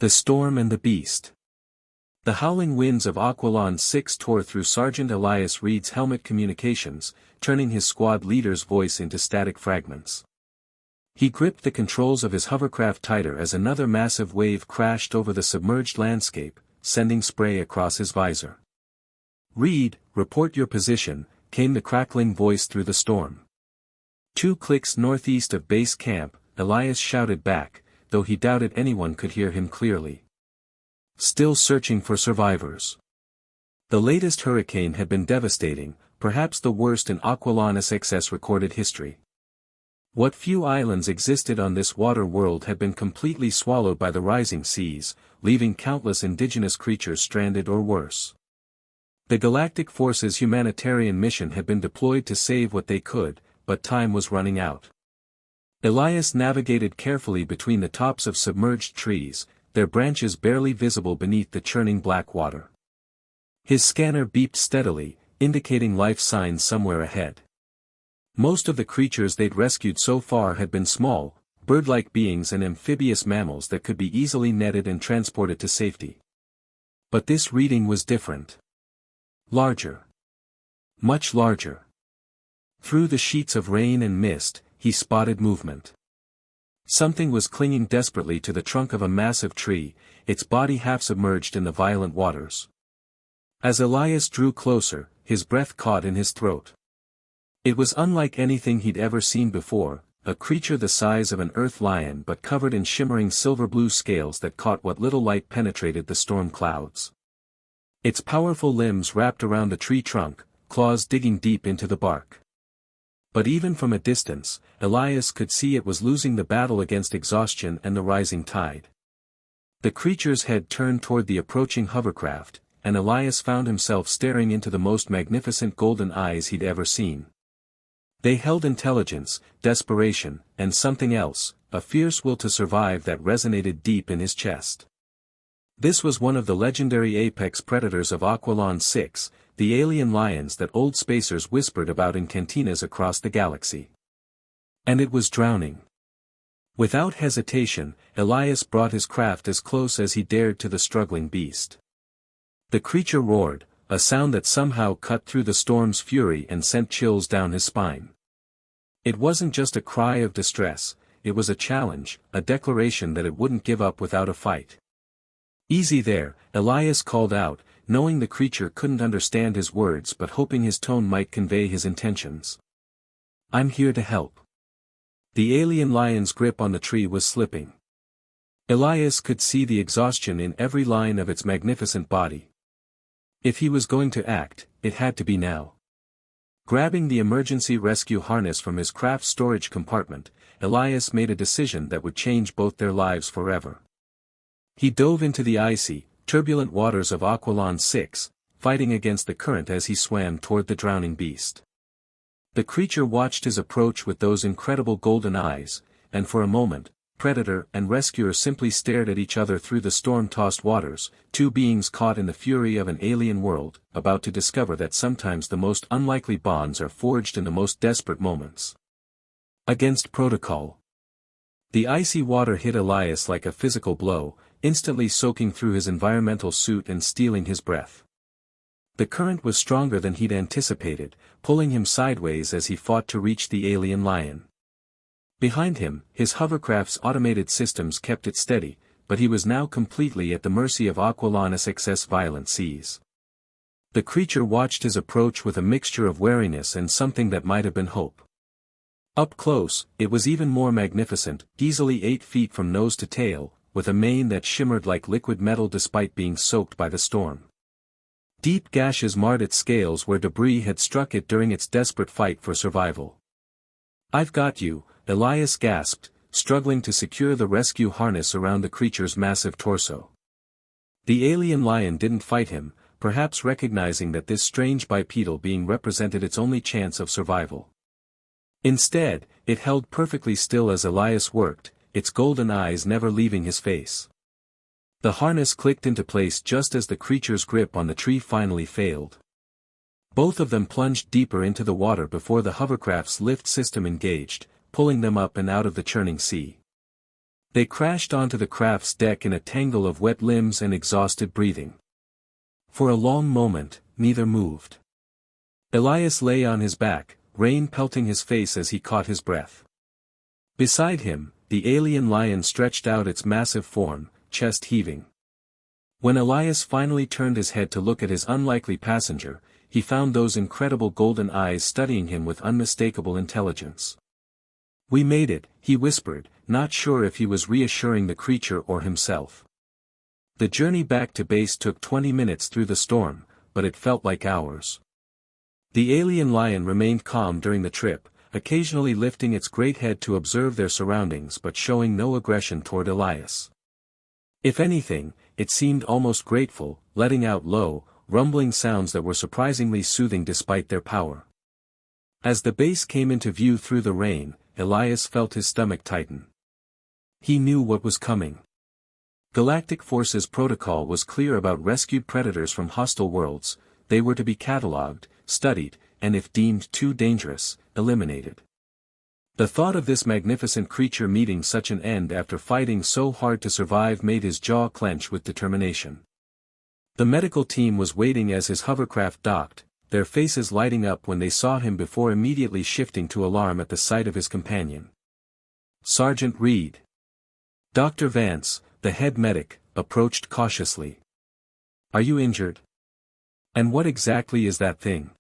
The Storm and the Beast. The howling winds of Aqualon 6 tore through Sergeant Elias Reed's helmet communications, turning his squad leader's voice into static fragments. He gripped the controls of his hovercraft tighter as another massive wave crashed over the submerged landscape, sending spray across his visor. "Reed, report your position," came the crackling voice through the storm. 2 clicks northeast of base camp, Elias shouted back, though he doubted anyone could hear him clearly. "Still searching for survivors." The latest hurricane had been devastating, perhaps the worst in Aqualon SX's recorded history. What few islands existed on this water world had been completely swallowed by the rising seas, leaving countless indigenous creatures stranded or worse. The Galactic Force's humanitarian mission had been deployed to save what they could, but time was running out. Elias navigated carefully between the tops of submerged trees, their branches barely visible beneath the churning black water. His scanner beeped steadily, indicating life signs somewhere ahead. Most of the creatures they'd rescued so far had been small, bird-like beings and amphibious mammals that could be easily netted and transported to safety. But this reading was different. Larger. Much larger. Through the sheets of rain and mist, he spotted movement. Something was clinging desperately to the trunk of a massive tree, its body half submerged in the violent waters. As Elias drew closer, his breath caught in his throat. It was unlike anything he'd ever seen before, a creature the size of an earth lion but covered in shimmering silver-blue scales that caught what little light penetrated the storm clouds. Its powerful limbs wrapped around the tree trunk, claws digging deep into the bark. But even from a distance, Elias could see it was losing the battle against exhaustion and the rising tide. The creature's head turned toward the approaching hovercraft, and Elias found himself staring into the most magnificent golden eyes he'd ever seen. They held intelligence, desperation, and something else, a fierce will to survive that resonated deep in his chest. This was one of the legendary apex predators of Aqualon 6, the alien lions that old spacers whispered about in cantinas across the galaxy. And it was drowning. Without hesitation, Elias brought his craft as close as he dared to the struggling beast. The creature roared, a sound that somehow cut through the storm's fury and sent chills down his spine. It wasn't just a cry of distress, it was a challenge, a declaration that it wouldn't give up without a fight. "Easy there," Elias called out, knowing the creature couldn't understand his words but hoping his tone might convey his intentions. "I'm here to help." The alien lion's grip on the tree was slipping. Elias could see the exhaustion in every line of its magnificent body. If he was going to act, it had to be now. Grabbing the emergency rescue harness from his craft's storage compartment, Elias made a decision that would change both their lives forever. He dove into the icy, turbulent waters of Aqualon 6, fighting against the current as he swam toward the drowning beast. The creature watched his approach with those incredible golden eyes, and for a moment, predator and rescuer simply stared at each other through the storm-tossed waters, 2 beings caught in the fury of an alien world, about to discover that sometimes the most unlikely bonds are forged in the most desperate moments. Against protocol. The icy water hit Elias like a physical blow, instantly soaking through his environmental suit and stealing his breath. The current was stronger than he'd anticipated, pulling him sideways as he fought to reach the alien lion. Behind him, his hovercraft's automated systems kept it steady, but he was now completely at the mercy of Aqualon SX's violent seas. The creature watched his approach with a mixture of wariness and something that might have been hope. Up close, it was even more magnificent, easily 8 feet from nose to tail, with a mane that shimmered like liquid metal despite being soaked by the storm. Deep gashes marred its scales where debris had struck it during its desperate fight for survival. "I've got you," Elias gasped, struggling to secure the rescue harness around the creature's massive torso. The alien lion didn't fight him, perhaps recognizing that this strange bipedal being represented its only chance of survival. Instead, it held perfectly still as Elias worked, its golden eyes never leaving his face. The harness clicked into place just as the creature's grip on the tree finally failed. Both of them plunged deeper into the water before the hovercraft's lift system engaged, pulling them up and out of the churning sea. They crashed onto the craft's deck in a tangle of wet limbs and exhausted breathing. For a long moment, neither moved. Elias lay on his back, rain pelting his face as he caught his breath. Beside him, the alien lion stretched out its massive form, chest heaving. When Elias finally turned his head to look at his unlikely passenger, he found those incredible golden eyes studying him with unmistakable intelligence. "We made it," he whispered, not sure if he was reassuring the creature or himself. The journey back to base took 20 minutes through the storm, but it felt like hours. The alien lion remained calm during the trip, occasionally lifting its great head to observe their surroundings but showing no aggression toward Elias. If anything, it seemed almost grateful, letting out low, rumbling sounds that were surprisingly soothing despite their power. As the base came into view through the rain, Elias felt his stomach tighten. He knew what was coming. Galactic Force's protocol was clear about rescued predators from hostile worlds. They were to be catalogued, studied, and if deemed too dangerous, eliminated. The thought of this magnificent creature meeting such an end after fighting so hard to survive made his jaw clench with determination. The medical team was waiting as his hovercraft docked, their faces lighting up when they saw him before immediately shifting to alarm at the sight of his companion. Sergeant Reed. Dr. Vance, the head medic, approached cautiously. "Are you injured? And what exactly is that thing?"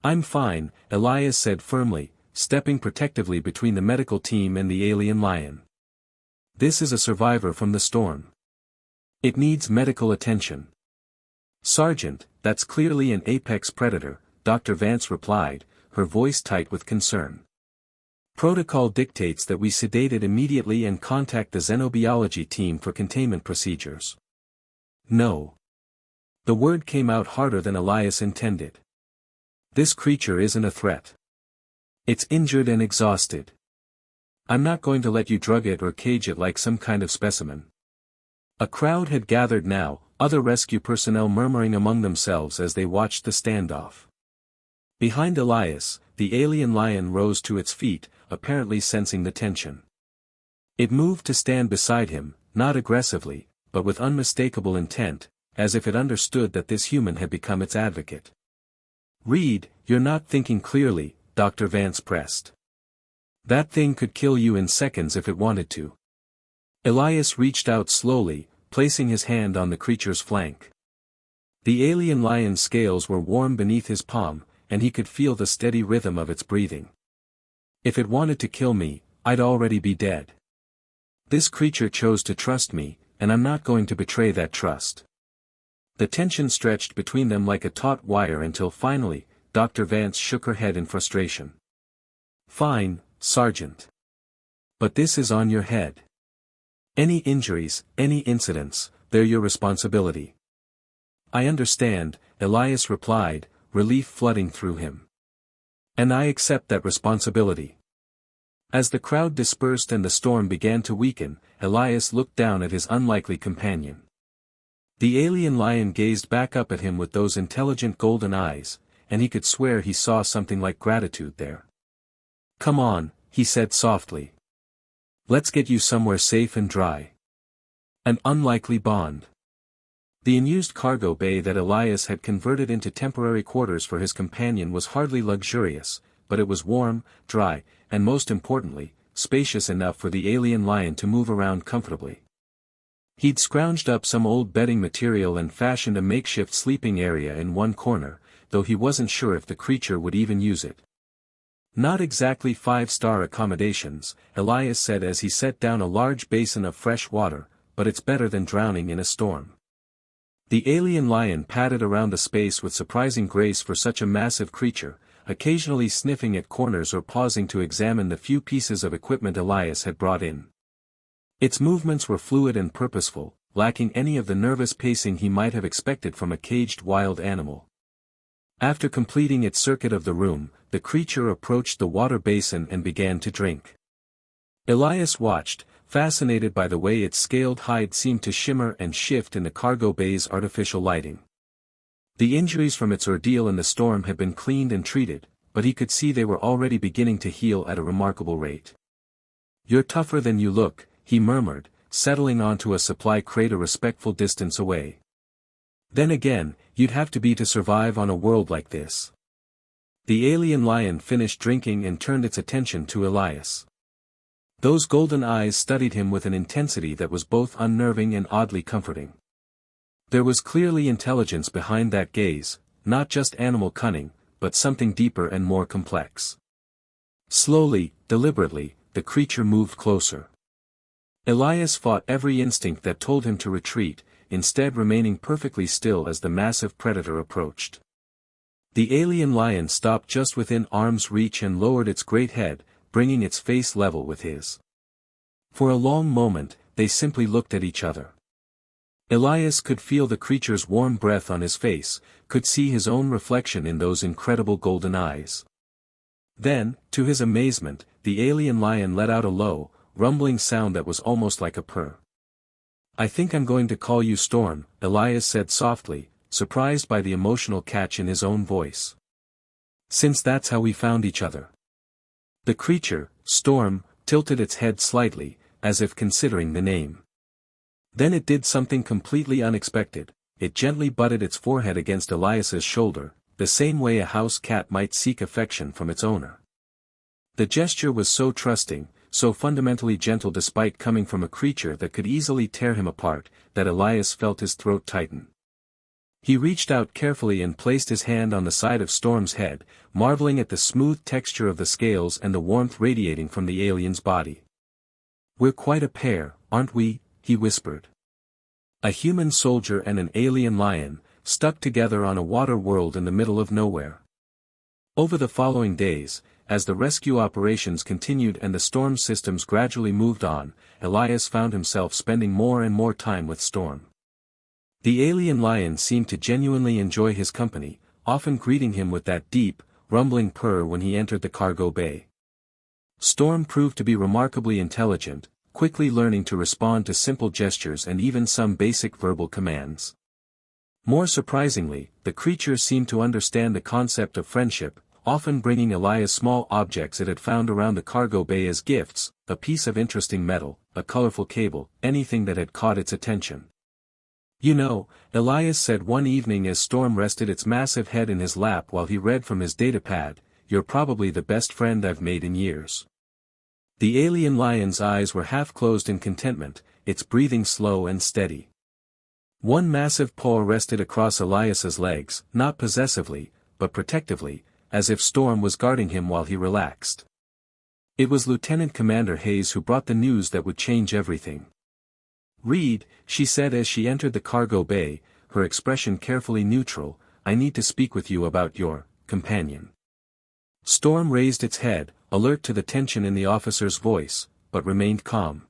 "I'm fine," Elias said firmly, stepping protectively between the medical team and the alien lion. "This is a survivor from the storm. It needs medical attention." "Sergeant, that's clearly an apex predator," Dr. Vance replied, her voice tight with concern. "Protocol dictates that we sedate it immediately and contact the xenobiology team for containment procedures." "No." The word came out harder than Elias intended. "This creature isn't a threat. It's injured and exhausted. I'm not going to let you drug it or cage it like some kind of specimen." A crowd had gathered now, other rescue personnel murmuring among themselves as they watched the standoff. Behind Elias, the alien lion rose to its feet, apparently sensing the tension. It moved to stand beside him, not aggressively, but with unmistakable intent, as if it understood that this human had become its advocate. "Reed, you're not thinking clearly," Dr. Vance pressed. "That thing could kill you in seconds if it wanted to." Elias reached out slowly, placing his hand on the creature's flank. The alien lion's scales were warm beneath his palm, and he could feel the steady rhythm of its breathing. "If it wanted to kill me, I'd already be dead. This creature chose to trust me, and I'm not going to betray that trust." The tension stretched between them like a taut wire until finally, Dr. Vance shook her head in frustration. "Fine, Sergeant. But this is on your head. Any injuries, any incidents, they're your responsibility." "I understand," Elias replied, relief flooding through him. "And I accept that responsibility." As the crowd dispersed and the storm began to weaken, Elias looked down at his unlikely companion. The alien lion gazed back up at him with those intelligent golden eyes, and he could swear he saw something like gratitude there. "Come on," he said softly. "Let's get you somewhere safe and dry." An unlikely bond. The unused cargo bay that Elias had converted into temporary quarters for his companion was hardly luxurious, but it was warm, dry, and most importantly, spacious enough for the alien lion to move around comfortably. He'd scrounged up some old bedding material and fashioned a makeshift sleeping area in one corner, though he wasn't sure if the creature would even use it. "Not exactly five-star accommodations," Elias said as he set down a large basin of fresh water, "but it's better than drowning in a storm." The alien lion padded around the space with surprising grace for such a massive creature, occasionally sniffing at corners or pausing to examine the few pieces of equipment Elias had brought in. Its movements were fluid and purposeful, lacking any of the nervous pacing he might have expected from a caged wild animal. After completing its circuit of the room, the creature approached the water basin and began to drink. Elias watched, fascinated by the way its scaled hide seemed to shimmer and shift in the cargo bay's artificial lighting. The injuries from its ordeal in the storm had been cleaned and treated, but he could see they were already beginning to heal at a remarkable rate. "You're tougher than you look," he murmured, settling onto a supply crate a respectful distance away. Then again, you'd have to be to survive on a world like this. The alien lion finished drinking and turned its attention to Elias. Those golden eyes studied him with an intensity that was both unnerving and oddly comforting. There was clearly intelligence behind that gaze, not just animal cunning, but something deeper and more complex. Slowly, deliberately, the creature moved closer. Elias fought every instinct that told him to retreat, instead remaining perfectly still as the massive predator approached. The alien lion stopped just within arm's reach and lowered its great head, bringing its face level with his. For a long moment, they simply looked at each other. Elias could feel the creature's warm breath on his face, could see his own reflection in those incredible golden eyes. Then, to his amazement, the alien lion let out a low, rumbling sound that was almost like a purr. "I think I'm going to call you Storm," Elias said softly, surprised by the emotional catch in his own voice. "Since that's how we found each other." The creature, Storm, tilted its head slightly, as if considering the name. Then it did something completely unexpected. It gently butted its forehead against Elias's shoulder, the same way a house cat might seek affection from its owner. The gesture was so trusting, so fundamentally gentle despite coming from a creature that could easily tear him apart, that Elias felt his throat tighten. He reached out carefully and placed his hand on the side of Storm's head, marveling at the smooth texture of the scales and the warmth radiating from the alien's body. "We're quite a pair, aren't we?" he whispered. "A human soldier and an alien lion, stuck together on a water world in the middle of nowhere." Over the following days, as the rescue operations continued and the storm systems gradually moved on, Elias found himself spending more and more time with Storm. The alien lion seemed to genuinely enjoy his company, often greeting him with that deep, rumbling purr when he entered the cargo bay. Storm proved to be remarkably intelligent, quickly learning to respond to simple gestures and even some basic verbal commands. More surprisingly, the creature seemed to understand the concept of friendship, often bringing Elias small objects it had found around the cargo bay as gifts, a piece of interesting metal, a colorful cable, anything that had caught its attention. "You know," Elias said one evening as Storm rested its massive head in his lap while he read from his datapad, "you're probably the best friend I've made in years." The alien lion's eyes were half closed in contentment, its breathing slow and steady. One massive paw rested across Elias's legs, not possessively, but protectively, as if Storm was guarding him while he relaxed. It was Lieutenant Commander Hayes who brought the news that would change everything. "Reed," she said as she entered the cargo bay, her expression carefully neutral, "I need to speak with you about your companion." Storm raised its head, alert to the tension in the officer's voice, but remained calm.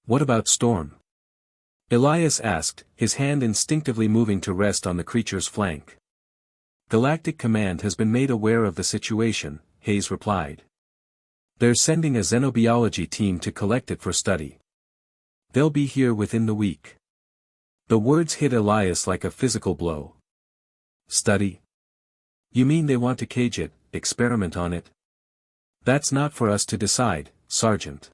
"What about Storm?" Elias asked, his hand instinctively moving to rest on the creature's flank. "Galactic Command has been made aware of the situation," Hayes replied. "They're sending a xenobiology team to collect it for study. They'll be here within the week." The words hit Elias like a physical blow. "Study? You mean they want to cage it, experiment on it?" "That's not for us to decide, Sergeant.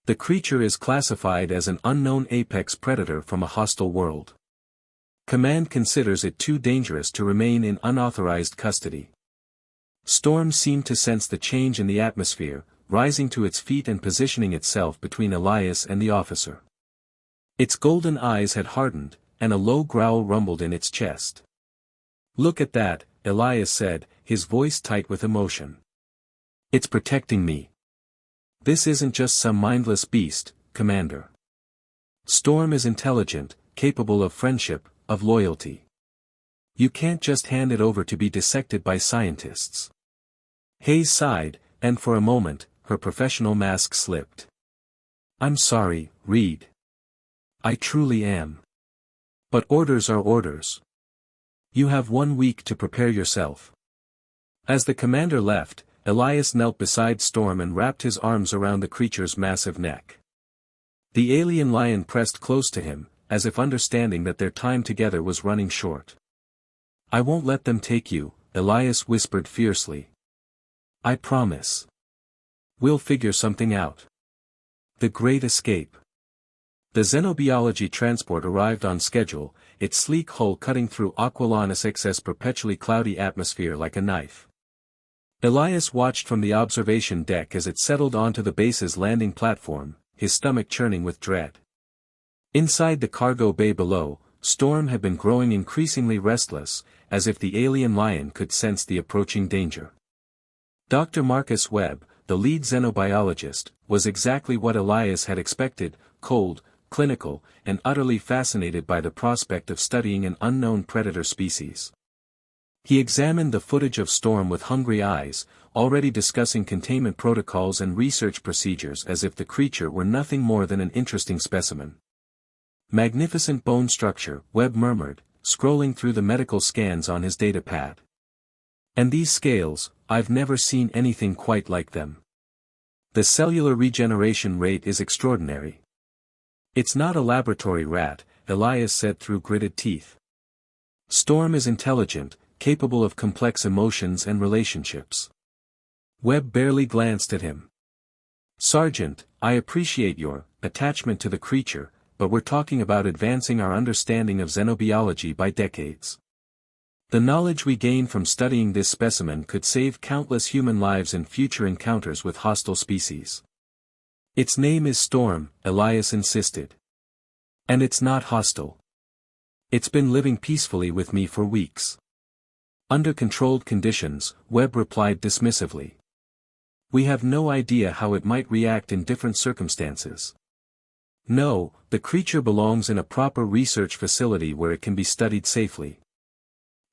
The creature is classified as an unknown apex predator from a hostile world. Command considers it too dangerous to remain in unauthorized custody." Storm seemed to sense the change in the atmosphere, rising to its feet and positioning itself between Elias and the officer. Its golden eyes had hardened, and a low growl rumbled in its chest. "Look at that," Elias said, his voice tight with emotion. "It's protecting me. This isn't just some mindless beast, Commander. Storm is intelligent, capable of friendship, of loyalty. You can't just hand it over to be dissected by scientists." Hayes sighed, and for a moment, her professional mask slipped. "I'm sorry, Reed. I truly am. But orders are orders. You have 1 week to prepare yourself." As the commander left, Elias knelt beside Storm and wrapped his arms around the creature's massive neck. The alien lion pressed close to him, as if understanding that their time together was running short. "I won't let them take you," Elias whispered fiercely. "I promise. We'll figure something out." The Great Escape. The xenobiology transport arrived on schedule, its sleek hull cutting through Aqualon 6's perpetually cloudy atmosphere like a knife. Elias watched from the observation deck as it settled onto the base's landing platform, his stomach churning with dread. Inside the cargo bay below, Storm had been growing increasingly restless, as if the alien lion could sense the approaching danger. Dr. Marcus Webb, the lead xenobiologist, was exactly what Elias had expected, cold, clinical, and utterly fascinated by the prospect of studying an unknown predator species. He examined the footage of Storm with hungry eyes, already discussing containment protocols and research procedures as if the creature were nothing more than an interesting specimen. Magnificent bone structure, Webb murmured, scrolling through the medical scans on his datapad. And these scales, I've never seen anything quite like them. The cellular regeneration rate is extraordinary. It's not a laboratory rat, Elias said through gritted teeth. Storm is intelligent, capable of complex emotions and relationships. Webb barely glanced at him. Sergeant, I appreciate your attachment to the creature, but we're talking about advancing our understanding of xenobiology by decades. The knowledge we gain from studying this specimen could save countless human lives in future encounters with hostile species. Its name is Storm, Elias insisted. And it's not hostile. It's been living peacefully with me for weeks. Under controlled conditions, Webb replied dismissively. We have no idea how it might react in different circumstances. No, the creature belongs in a proper research facility where it can be studied safely.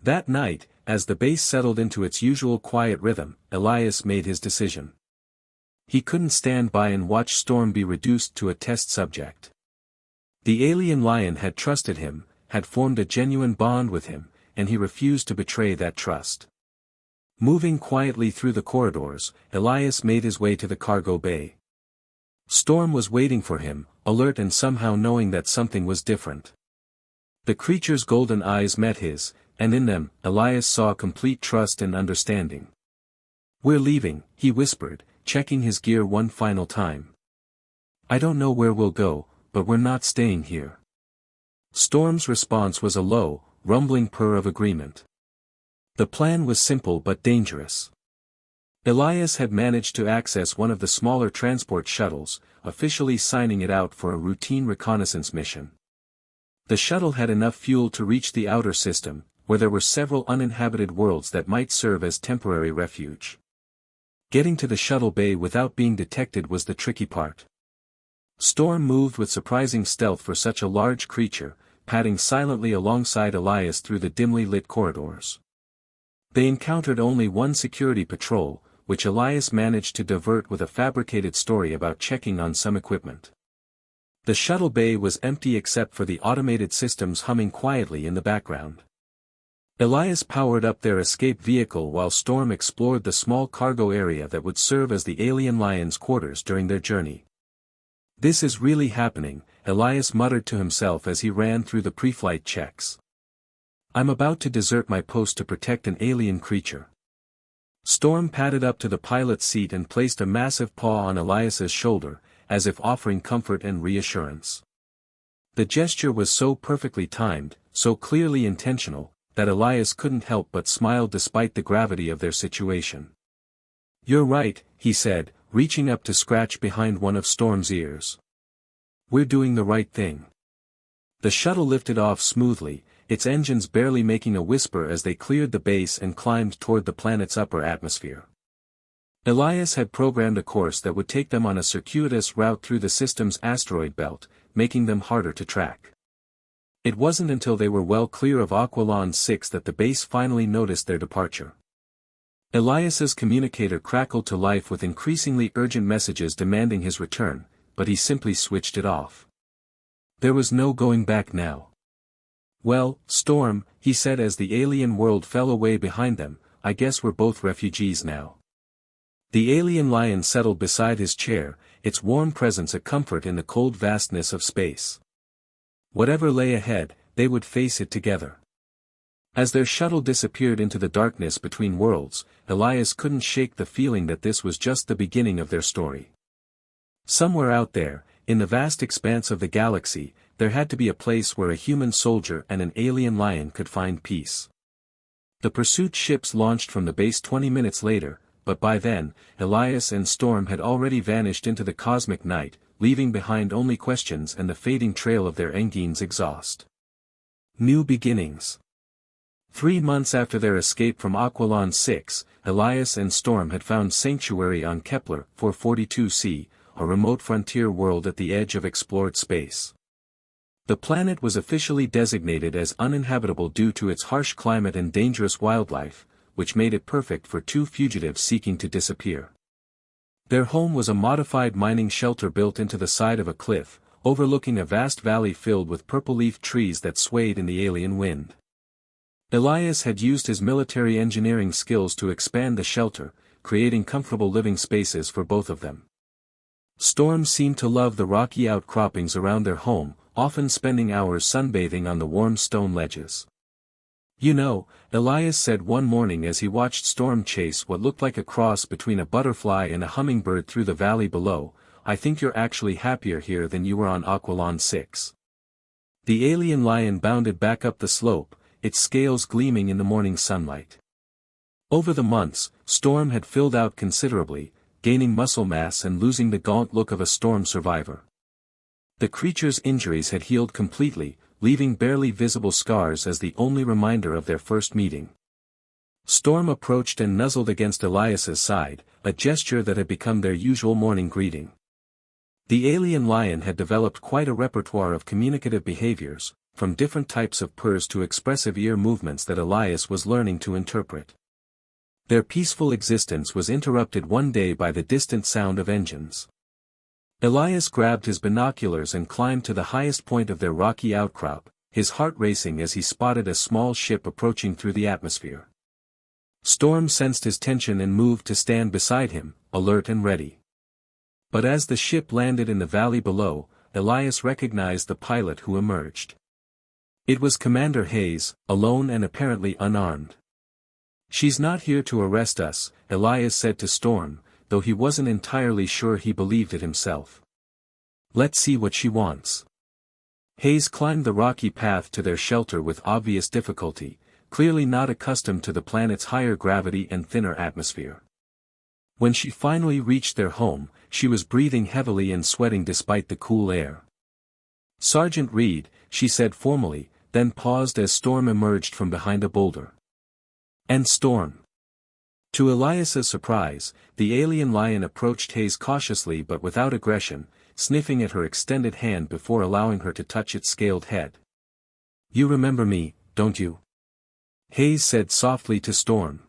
That night, as the base settled into its usual quiet rhythm, Elias made his decision. He couldn't stand by and watch Storm be reduced to a test subject. The alien lion had trusted him, had formed a genuine bond with him, and he refused to betray that trust. Moving quietly through the corridors, Elias made his way to the cargo bay. Storm was waiting for him, alert and somehow knowing that something was different. The creature's golden eyes met his, and in them, Elias saw complete trust and understanding. We're leaving, he whispered, checking his gear one final time. I don't know where we'll go, but we're not staying here. Storm's response was a low, rumbling purr of agreement. The plan was simple but dangerous. Elias had managed to access one of the smaller transport shuttles, officially signing it out for a routine reconnaissance mission. The shuttle had enough fuel to reach the outer system, where there were several uninhabited worlds that might serve as temporary refuge. Getting to the shuttle bay without being detected was the tricky part. Storm moved with surprising stealth for such a large creature, padding silently alongside Elias through the dimly lit corridors. They encountered only one security patrol, which Elias managed to divert with a fabricated story about checking on some equipment. The shuttle bay was empty except for the automated systems humming quietly in the background. Elias powered up their escape vehicle while Storm explored the small cargo area that would serve as the alien lion's quarters during their journey. This is really happening, Elias muttered to himself as he ran through the pre-flight checks. I'm about to desert my post to protect an alien creature. Storm padded up to the pilot's seat and placed a massive paw on Elias's shoulder, as if offering comfort and reassurance. The gesture was so perfectly timed, so clearly intentional, that Elias couldn't help but smile despite the gravity of their situation. You're right, he said, reaching up to scratch behind one of Storm's ears. We're doing the right thing. The shuttle lifted off smoothly, its engines barely making a whisper as they cleared the base and climbed toward the planet's upper atmosphere. Elias had programmed a course that would take them on a circuitous route through the system's asteroid belt, making them harder to track. It wasn't until they were well clear of Aqualon 6 that the base finally noticed their departure. Elias's communicator crackled to life with increasingly urgent messages demanding his return, but he simply switched it off. There was no going back now. Well, Storm, he said as the alien world fell away behind them, I guess we're both refugees now. The alien lion settled beside his chair, its warm presence a comfort in the cold vastness of space. Whatever lay ahead, they would face it together. As their shuttle disappeared into the darkness between worlds, Elias couldn't shake the feeling that this was just the beginning of their story. Somewhere out there, in the vast expanse of the galaxy, there had to be a place where a human soldier and an alien lion could find peace. The pursuit ships launched from the base 20 minutes later, but by then, Elias and Storm had already vanished into the cosmic night, leaving behind only questions and the fading trail of their engine's exhaust. New beginnings. 3 months after their escape from Aqualon 6, Elias and Storm had found sanctuary on Kepler 442c, a remote frontier world at the edge of explored space. The planet was officially designated as uninhabitable due to its harsh climate and dangerous wildlife, which made it perfect for 2 fugitives seeking to disappear. Their home was a modified mining shelter built into the side of a cliff, overlooking a vast valley filled with purple-leaf trees that swayed in the alien wind. Elias had used his military engineering skills to expand the shelter, creating comfortable living spaces for both of them. Storm seemed to love the rocky outcroppings around their home, often spending hours sunbathing on the warm stone ledges. "You know," Elias said one morning as he watched Storm chase what looked like a cross between a butterfly and a hummingbird through the valley below, "I think you're actually happier here than you were on Aqualon 6. The alien lion bounded back up the slope, its scales gleaming in the morning sunlight. Over the months, Storm had filled out considerably, gaining muscle mass and losing the gaunt look of a storm survivor. The creature's injuries had healed completely, leaving barely visible scars as the only reminder of their first meeting. Storm approached and nuzzled against Elias's side, a gesture that had become their usual morning greeting. The alien lion had developed quite a repertoire of communicative behaviors, from different types of purrs to expressive ear movements that Elias was learning to interpret. Their peaceful existence was interrupted one day by the distant sound of engines. Elias grabbed his binoculars and climbed to the highest point of their rocky outcrop, his heart racing as he spotted a small ship approaching through the atmosphere. Storm sensed his tension and moved to stand beside him, alert and ready. But as the ship landed in the valley below, Elias recognized the pilot who emerged. It was Commander Hayes, alone and apparently unarmed. "She's not here to arrest us," Elias said to Storm, though he wasn't entirely sure he believed it himself. "Let's see what she wants." Hayes climbed the rocky path to their shelter with obvious difficulty, clearly not accustomed to the planet's higher gravity and thinner atmosphere. When she finally reached their home, she was breathing heavily and sweating despite the cool air. "Sergeant Reed," she said formally, then paused as Storm emerged from behind a boulder. "And Storm." To Elias's surprise, the alien lion approached Hayes cautiously but without aggression, sniffing at her extended hand before allowing her to touch its scaled head. "You remember me, don't you?" Hayes said softly to Storm.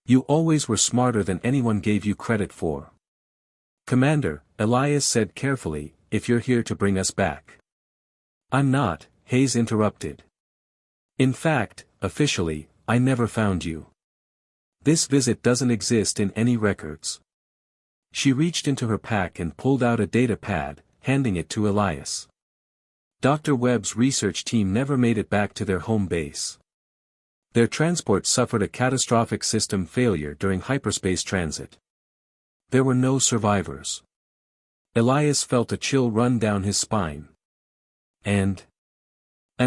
"You always were smarter than anyone gave you credit for." "Commander," Elias said carefully, "if you're here to bring us back." "I'm not," Hayes interrupted. "In fact, officially, I never found you. This visit doesn't exist in any records." She reached into her pack and pulled out a data pad, handing it to Elias. Dr. Webb's research team never made it back to their home base. Their transport suffered a catastrophic system failure during hyperspace transit. There were no survivors. Elias felt a chill run down his spine. And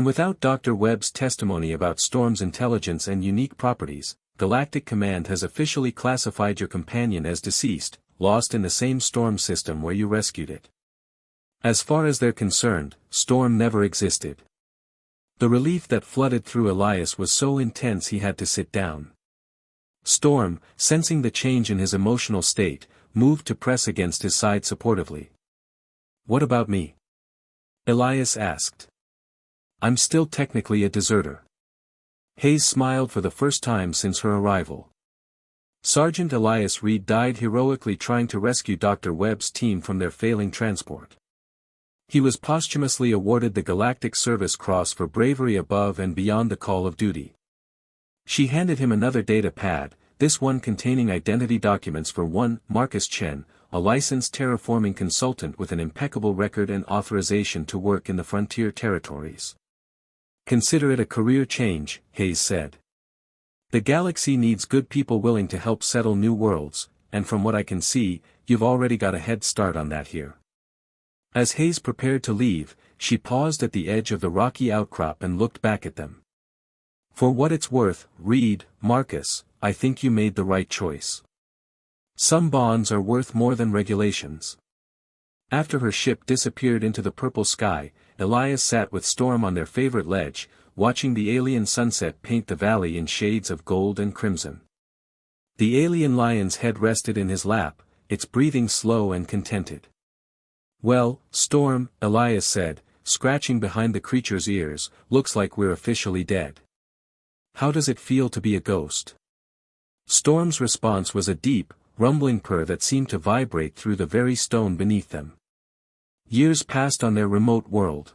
without Dr. Webb's testimony about Storm's intelligence and unique properties, Galactic Command has officially classified your companion as deceased, lost in the same storm system where you rescued it. As far as they're concerned, Storm never existed. The relief that flooded through Elias was so intense he had to sit down. Storm, sensing the change in his emotional state, moved to press against his side supportively. "What about me?" Elias asked. "I'm still technically a deserter." Hayes smiled for the first time since her arrival. Sergeant Elias Reed died heroically trying to rescue Dr. Webb's team from their failing transport. He was posthumously awarded the Galactic Service Cross for bravery above and beyond the call of duty. She handed him another data pad, this one containing identity documents for one Marcus Chen, a licensed terraforming consultant with an impeccable record and authorization to work in the frontier territories. "Consider it a career change," Hayes said. "The galaxy needs good people willing to help settle new worlds, and from what I can see, you've already got a head start on that here. As Hayes prepared to leave, she paused at the edge of the rocky outcrop and looked back at them. For what it's worth, Reed, Marcus, I think you made the right choice. Some bonds are worth more than regulations. After her ship disappeared into the purple sky, Elias sat with Storm on their favorite ledge, watching the alien sunset paint the valley in shades of gold and crimson. The alien lion's head rested in his lap, its breathing slow and contented. Well, Storm, Elias said, scratching behind the creature's ears, looks like we're officially dead. How does it feel to be a ghost? Storm's response was a deep, rumbling purr that seemed to vibrate through the very stone beneath them. Years passed on their remote world.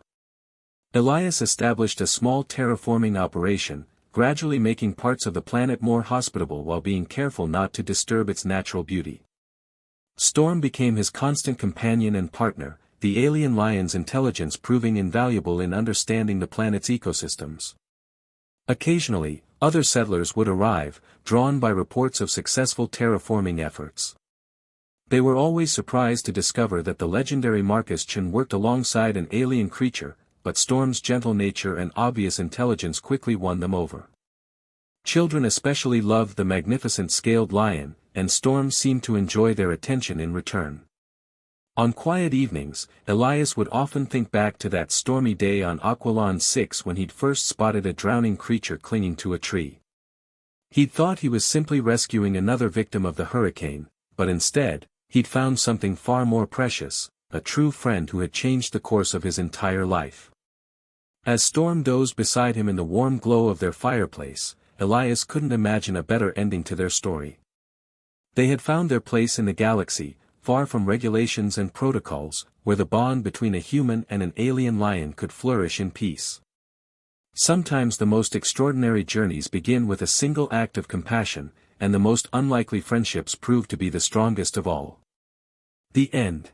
Elias established a small terraforming operation, gradually making parts of the planet more hospitable while being careful not to disturb its natural beauty. Storm became his constant companion and partner, the alien lion's intelligence proving invaluable in understanding the planet's ecosystems. Occasionally, other settlers would arrive, drawn by reports of successful terraforming efforts. They were always surprised to discover that the legendary Marcus Chen worked alongside an alien creature, but Storm's gentle nature and obvious intelligence quickly won them over. Children especially loved the magnificent scaled lion, and Storm seemed to enjoy their attention in return. On quiet evenings, Elias would often think back to that stormy day on Aqualon 6 when he'd first spotted a drowning creature clinging to a tree. He'd thought he was simply rescuing another victim of the hurricane, but instead, he'd found something far more precious, a true friend who had changed the course of his entire life. As Storm dozed beside him in the warm glow of their fireplace, Elias couldn't imagine a better ending to their story. They had found their place in the galaxy, far from regulations and protocols, where the bond between a human and an alien lion could flourish in peace. Sometimes the most extraordinary journeys begin with a single act of compassion, and the most unlikely friendships prove to be the strongest of all. The end.